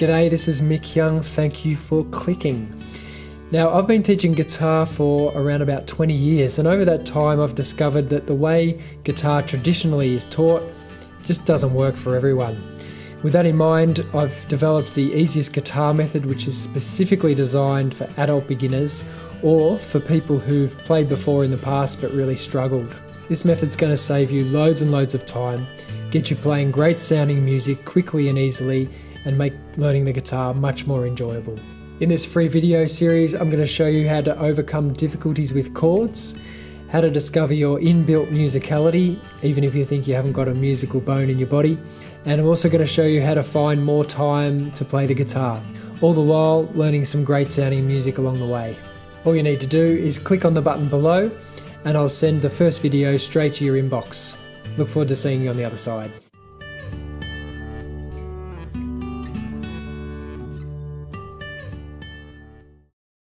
G'day, this is Mick Young. Thank you for clicking. Now, I've been teaching guitar for around about 20 years, and over that time I've discovered that the way guitar traditionally is taught just doesn't work for everyone. With that in mind, I've developed the easiest guitar method, which is specifically designed for adult beginners or for people who've played before in the past but really struggled. This method's going to save you loads and loads of time, get you playing great sounding music quickly and easily, and make learning the guitar much more enjoyable. In this free video series, I'm going to show you how to overcome difficulties with chords, how to discover your inbuilt musicality, even if you think you haven't got a musical bone in your body, and I'm also going to show you how to find more time to play the guitar, all the while learning some great sounding music along the way. All you need to do is click on the button below, and I'll send the first video straight to your inbox. Look forward to seeing you on the other side.